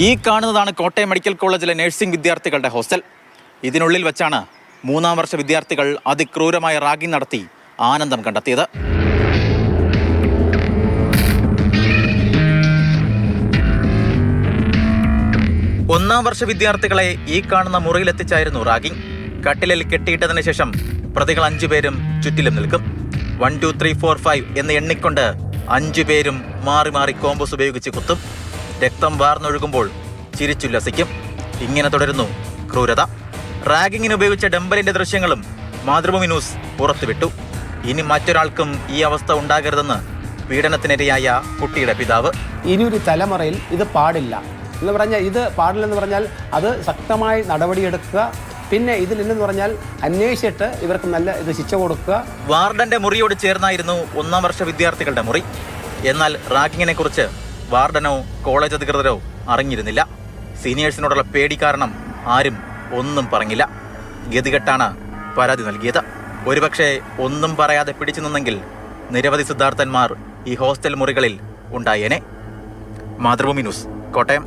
ഈ കാണുന്നതാണ് കോട്ടയം മെഡിക്കൽ കോളേജിലെ നഴ്സിംഗ് വിദ്യാർത്ഥികളുടെ ഹോസ്റ്റൽ. ഇതിനുള്ളിൽ വെച്ചാണ് 3ാം വർഷ വിദ്യാർത്ഥികൾ അതിക്രൂരമായ റാഗിംഗ് നടത്തി ആനന്ദം കണ്ടെത്തിയത്. ഒന്നാം വർഷ വിദ്യാർത്ഥികളെ ഈ കാണുന്ന മുറിയിലെത്തിച്ചായിരുന്നു റാഗിംഗ്. കട്ടിലിൽ കെട്ടിയിട്ടതിന് ശേഷം പ്രതികൾ 5 പേരും ചുറ്റിലും നിൽക്കും. 1 2 3 4 5 എന്ന് എണ്ണിക്കൊണ്ട് 5 പേരും മാറി മാറി കോമ്പസ് ഉപയോഗിച്ച് കുത്തും. രക്തം വാർന്നൊഴുകുമ്പോൾ ചിരിച്ചുല്ലസിക്കും. ഇങ്ങനെ തുടരുന്നു ക്രൂരത. റാഗിങ്ങിന് ഉപയോഗിച്ച ഡംബലിന്റെ ദൃശ്യങ്ങളും മാതൃഭൂമി ന്യൂസ് പുറത്തുവിട്ടു. ഇനി മറ്റൊരാൾക്കും ഈ അവസ്ഥ ഉണ്ടാകരുതെന്ന് പീഡനത്തിനിരയായ കുട്ടിയുടെ പിതാവ്. ഇനിയൊരു തലമുറയിൽ ഇത് പാടില്ല എന്ന് പറഞ്ഞാൽ, ഇത് പാടില്ലെന്ന് പറഞ്ഞാൽ അത് ശക്തമായി നടപടിയെടുക്കുക. പിന്നെ ഇതിലെന്ന് പറഞ്ഞാൽ അന്വേഷിച്ചിട്ട് ഇവർക്ക് നല്ല ശിക്ഷ കൊടുക്കുക. വാർഡന്റെ മുറിയോട് ചേർന്നായിരുന്നു 1ാം വർഷ വിദ്യാർത്ഥികളുടെ മുറി. എന്നാൽ റാഗിങ്ങിനെ കുറിച്ച് വാർഡനോ കോളേജ് അധികൃതരോ അറിഞ്ഞിരുന്നില്ല. സീനിയേഴ്സിനോടുള്ള പേടി കാരണം ആരും ഒന്നും പറഞ്ഞില്ല. ഗതികെട്ടാണ് പരാതി നൽകിയത്. ഒരുപക്ഷെ ഒന്നും പറയാതെ പിടിച്ചു നിന്നെങ്കിൽ നിരവധി സിദ്ധാർത്ഥന്മാർ ഈ ഹോസ്റ്റൽ മുറികളിൽ ഉണ്ടായേനെ. മാതൃഭൂമി ന്യൂസ്, കോട്ടയം.